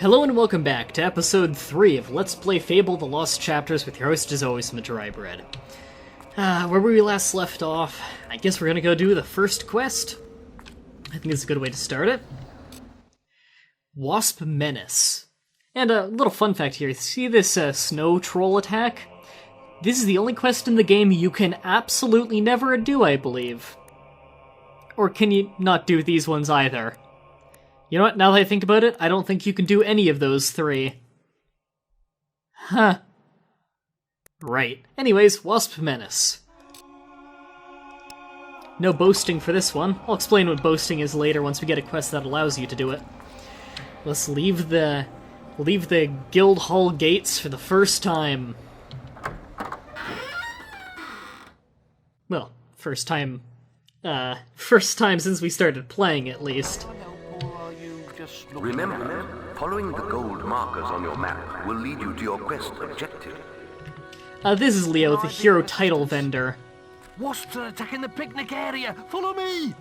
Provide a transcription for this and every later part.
Hello and welcome back to episode 3 of Let's Play Fable The Lost Chapters with your host as always, Mah-Dry-Bread. Where we last left off, I guess we're gonna go do the first quest. I think it's a good way to start it. Wasp Menace. And a little fun fact here, see this snow troll attack? This is the only quest in the game you can absolutely never do, I believe. Or can you not do these ones either? You know what, now that I think about it, I don't think you can do any of those three. Huh. Right. Anyways, Wasp Menace. No boasting for this one. I'll explain what boasting is later once we get a quest that allows you to do it. Let's leave the guild hall gates for the first time. Well, first time since we started playing, at least. Remember, following the gold markers on your map will lead you to your quest objective. This is Leo, the hero title vendor. Wasps are attacking the picnic area! Follow me!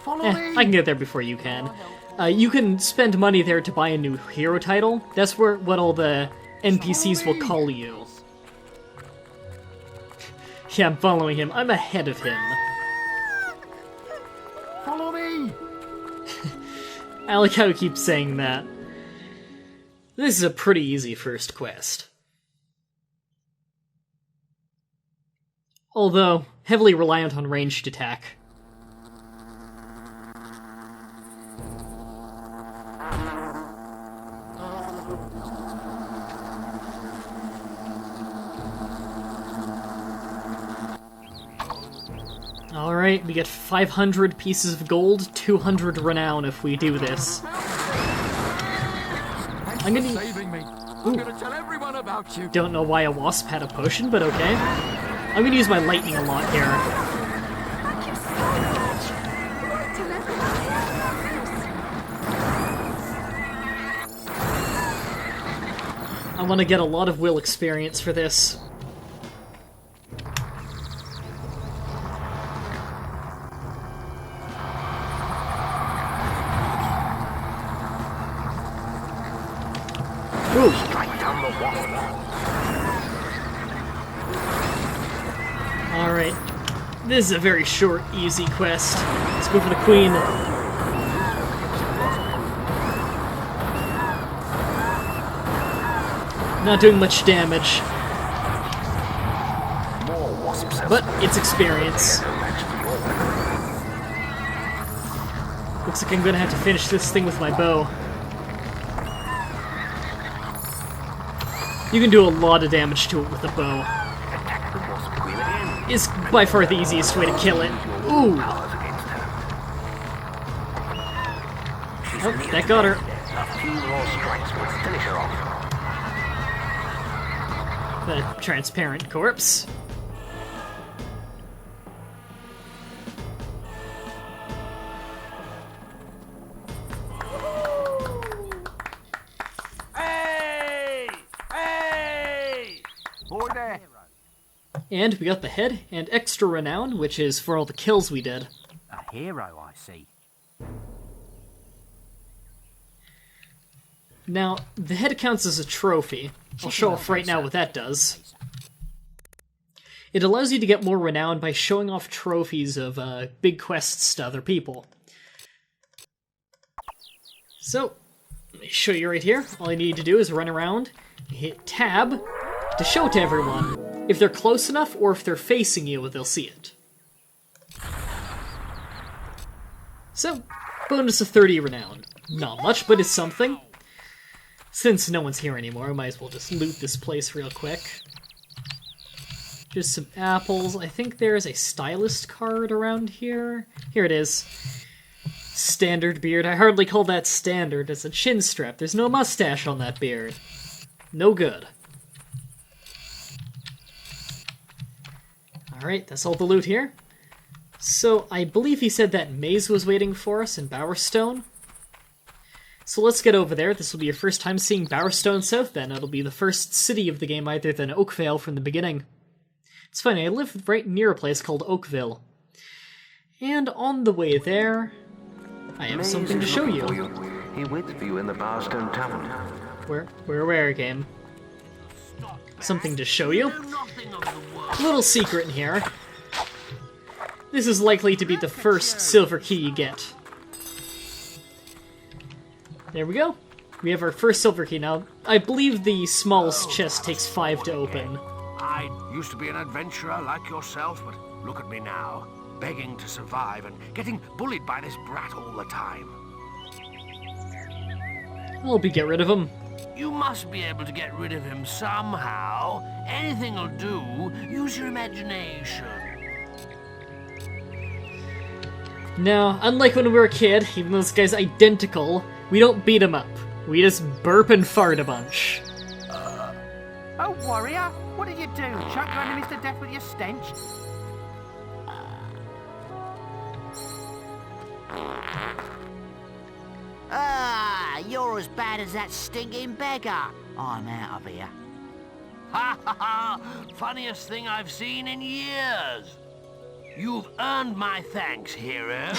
Follow me! I can get there before you can. You can spend money there to buy a new hero title. That's what all the NPCs will call you. Yeah, I'm following him. I'm ahead of him. Follow me! I like how he keeps saying that. This is a pretty easy first quest. Although, heavily reliant on ranged attack. Alright, we get 500 pieces of gold, 200 renown if we do this. I'm gonna... Saving me. I'm gonna tell everyone about you. Don't know why a wasp had a potion, but okay. I'm gonna use my lightning a lot here. Thank you so much. Tell everyone. I want to get a lot of will experience for this. Ooh. Alright. This is a very short, easy quest. Let's go for the queen. Not doing much damage. But it's experience. Looks like I'm gonna have to finish this thing with my bow. You can do a lot of damage to it with a bow. It's by far the easiest way to kill it. Ooh! Oh, that got her. The transparent corpse. And we got the head and extra renown, which is for all the kills we did. A hero, I see. Now, the head counts as a trophy. I'll show off right now what that does. It allows you to get more renown by showing off trophies of big quests to other people. So, let me show you right here. All you need to do is run around, hit tab to show to everyone. If they're close enough, or if they're facing you, they'll see it. So, bonus of 30 renown. Not much, but it's something. Since no one's here anymore, I might as well just loot this place real quick. Just some apples. I think there's a stylist card around here. Here it is. Standard beard. I hardly call that standard. It's a chin strap. There's no mustache on that beard. No good. Alright, that's all the loot here. So, I believe he said that Maze was waiting for us in Bowerstone. So let's get over there. This will be your first time seeing Bowerstone South then. It'll be the first city of the game other than Oakvale from the beginning. It's funny, I live right near a place called Oakville. And on the way there, I have something to show you. He waits for you in the Barstone Tavern. Where, game? Something to show you? Little secret in here. This is likely to be the first silver key you get. There we go. We have our first silver key now. I believe the smallest chest takes 5 to open. I used to be an adventurer like yourself, but look at me now. Begging to survive and getting bullied by this brat all the time. I'll get rid of him. You must be able to get rid of him somehow. Anything'll do. Use your imagination. Now, unlike when we were a kid, even though this guy's identical, we don't beat him up. We just burp and fart a bunch. Oh, warrior, what did you do? Chuck your enemies to death with your stench? You're as bad as that stinking beggar. I'm out of here. Ha ha ha! Funniest thing I've seen in years. You've earned my thanks, hero.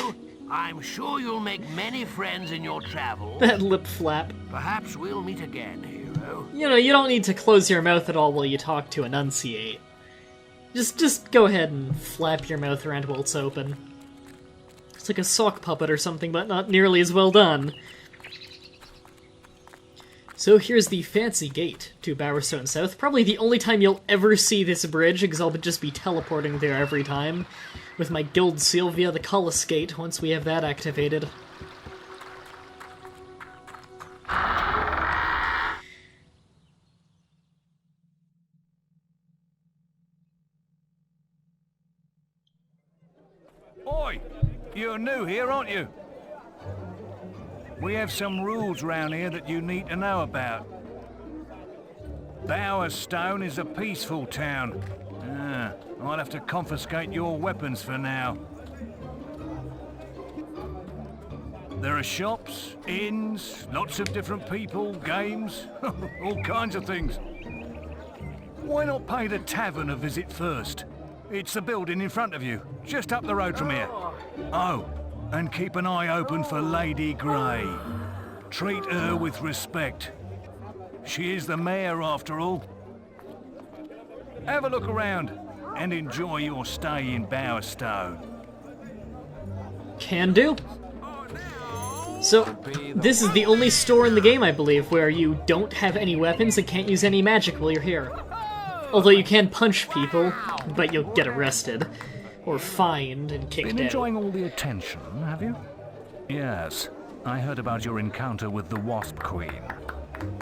I'm sure you'll make many friends in your travels. That lip flap. Perhaps we'll meet again, hero. You know, you don't need to close your mouth at all while you talk to enunciate. Just go ahead and flap your mouth around while it's open. It's like a sock puppet or something, but not nearly as well done. So here's the fancy gate to Bowerstone South. Probably the only time you'll ever see this bridge, because I'll just be teleporting there every time. With my guild seal via the Cullis Gate, once we have that activated. Oi! You're new here, aren't you? We have some rules round here that you need to know about. Bowerstone is a peaceful town. I'll have to confiscate your weapons for now. There are shops, inns, lots of different people, games, all kinds of things. Why not pay the tavern a visit first? It's the building in front of you, just up the road from here. Oh, and keep an eye open for Lady Grey. Treat her with respect. She is the mayor, after all. Have a look around and enjoy your stay in Bowerstone. Can do. So, this is the only store in the game, I believe, where you don't have any weapons and can't use any magic while you're here. Although you can punch people, but you'll get arrested. Or fined and kicked out. Been enjoying all the attention, have you? Yes, I heard about your encounter with the Wasp Queen.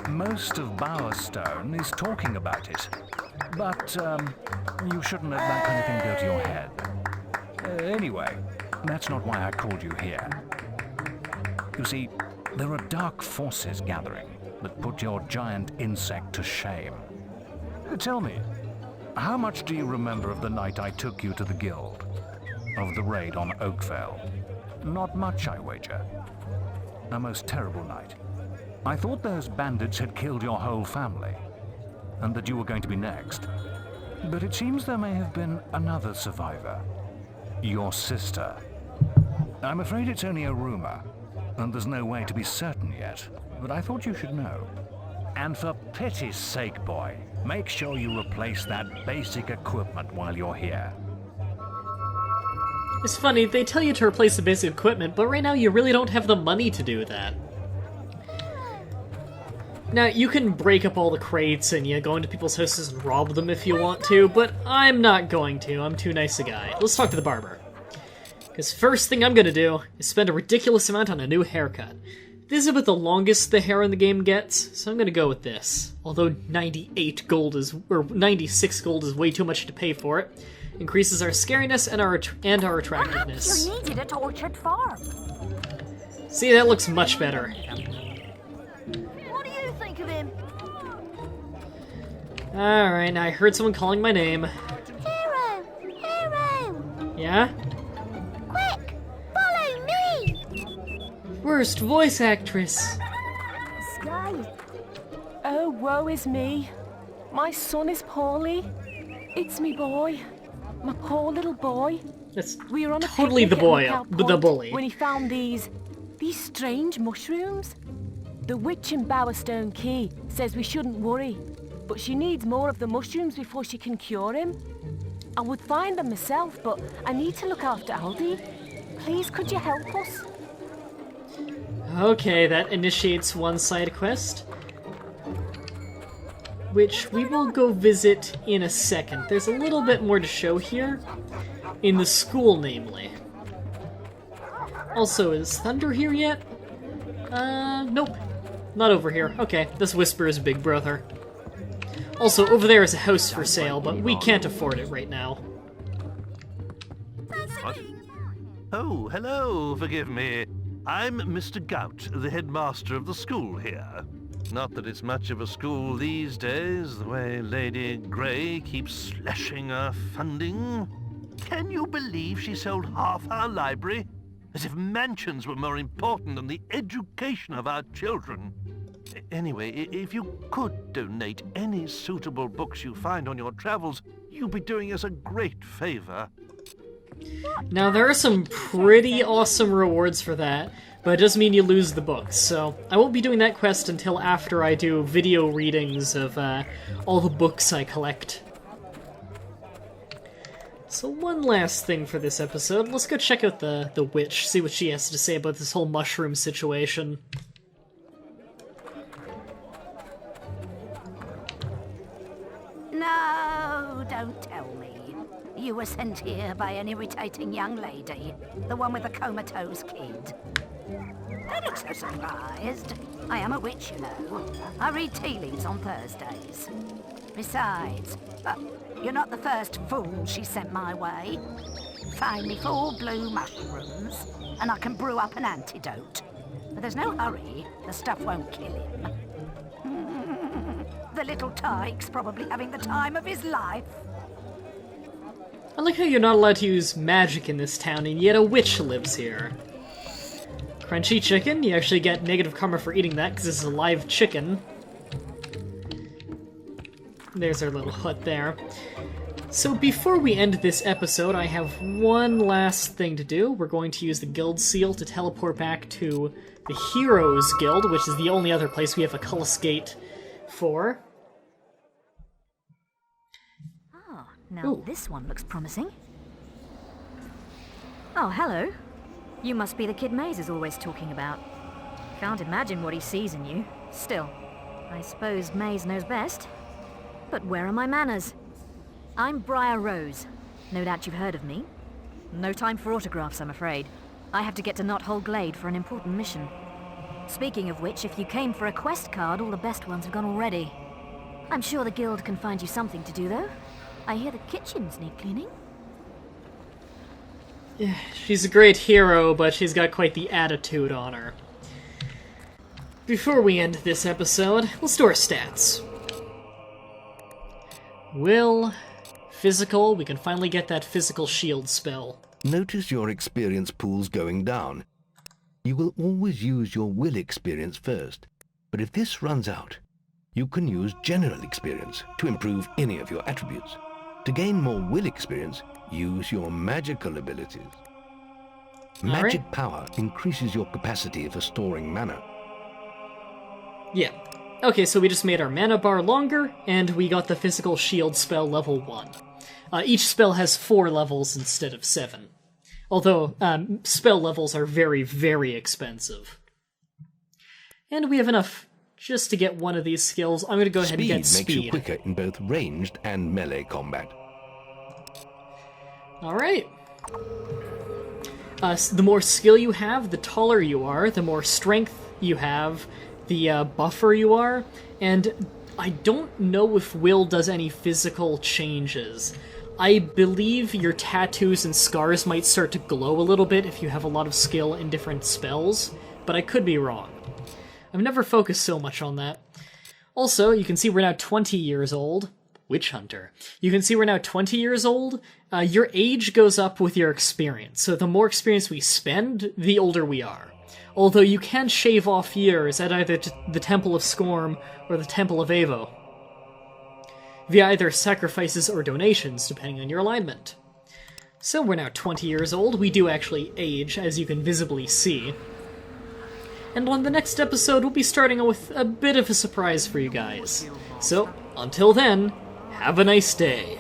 Most of Bowerstone is talking about it. But, you shouldn't let that kind of thing go to your head. Anyway, that's not why I called you here. You see, there are dark forces gathering that put your giant insect to shame. Tell me, how much do you remember of the night I took you to the guild? Of the raid on Oakvale? Not much, I wager. A most terrible night. I thought those bandits had killed your whole family, and that you were going to be next. But it seems there may have been another survivor. Your sister. I'm afraid it's only a rumor, and there's no way to be certain yet, but I thought you should know. And for pity's sake, boy, make sure you replace that basic equipment while you're here. It's funny, they tell you to replace the basic equipment, but right now you really don't have the money to do that. Now, you can break up all the crates and go into people's houses and rob them if you want to, but I'm not going to. I'm too nice a guy. Let's talk to the barber. Because first thing I'm gonna do is spend a ridiculous amount on a new haircut. This is about the longest the hair in the game gets, so I'm gonna go with this. Although 96 gold is way too much to pay for it. Increases our scariness and our attractiveness. Perhaps you needed a tortured farm. See, that looks much better. What do you think of him? Alright, now I heard someone calling my name. Hero! Hero! Yeah? Quick! Follow me! Worst voice actress. Sky. Oh, woe is me. My son is poorly. It's me boy. My poor little boy. That's We were on a totally the picnic at boy, Lookout the Point bully. when he found these These strange mushrooms? The witch in Bowerstone Key says we shouldn't worry, but she needs more of the mushrooms before she can cure him. I would find them myself, but I need to look after Aldi. Please, could you help us? Okay, that initiates one side quest, which we will go visit in a second. There's a little bit more to show here, in the school, namely. Also, is Thunder here yet? Nope. Not over here. Okay, this Whisper is Big Brother. Also, over there is a house for sale, but we can't afford it right now. What? Oh, hello, forgive me. I'm Mr. Gout, the headmaster of the school here. Not that it's much of a school these days, the way Lady Grey keeps slashing our funding. Can you believe she sold half our library? As if mansions were more important than the education of our children. Anyway, if you could donate any suitable books you find on your travels, you'd be doing us a great favor. Now, there are some pretty awesome rewards for that, but it does mean you lose the books, so I won't be doing that quest until after I do video readings of all the books I collect. So one last thing for this episode, let's go check out the witch, see what she has to say about this whole mushroom situation. No, don't tell me. You were sent here by an irritating young lady, the one with the comatose kid. Don't look so surprised. I am a witch, you know. I read tea leaves on Thursdays. Besides, you're not the first fool she sent my way. Find me 4 blue mushrooms, and I can brew up an antidote. But there's no hurry. The stuff won't kill him. The little tyke's probably having the time of his life. I like how you're not allowed to use magic in this town, and yet a witch lives here. Crunchy chicken, you actually get negative karma for eating that, because it's a live chicken. There's our little hut there. So before we end this episode, I have one last thing to do. We're going to use the guild seal to teleport back to the Heroes Guild, which is the only other place we have a Cullis Gate for. Ah, now this one looks promising. Oh, hello. You must be the kid Maze is always talking about. Can't imagine what he sees in you. Still, I suppose Maze knows best. But where are my manners? I'm Briar Rose. No doubt you've heard of me. No time for autographs, I'm afraid. I have to get to Knothole Glade for an important mission. Speaking of which, if you came for a quest card, all the best ones have gone already. I'm sure the guild can find you something to do, though. I hear the kitchens need cleaning. Yeah, she's a great hero, but she's got quite the attitude on her. Before we end this episode, let's do our stats. Will, physical, we can finally get that physical shield spell. Notice your experience pools going down. You will always use your will experience first, but if this runs out, you can use general experience to improve any of your attributes. To gain more will experience, use your magical abilities. Magic power increases your capacity for storing mana. Yeah. Okay, so we just made our mana bar longer, and we got the physical shield spell level 1. Each spell has 4 levels instead of 7. Although, spell levels are very, very expensive. And we have enough just to get one of these skills. I'm going to go ahead and get speed. Speed makes you quicker in both ranged and melee combat. Alright. The more skill you have, the taller you are, the more strength you have, the buffer you are, and I don't know if Will does any physical changes. I believe your tattoos and scars might start to glow a little bit if you have a lot of skill in different spells, but I could be wrong. I've never focused so much on that. Also, you can see we're now 20 years old. Witch Hunter. You can see we're now 20 years old. Your age goes up with your experience, so the more experience we spend, the older we are. Although you can shave off years at either the Temple of Scorn or the Temple of Avo, via either sacrifices or donations, depending on your alignment. So we're now 20 years old. We do actually age, as you can visibly see. and on the next episode we'll be starting with a bit of a surprise for you guys. So, until then, have a nice day.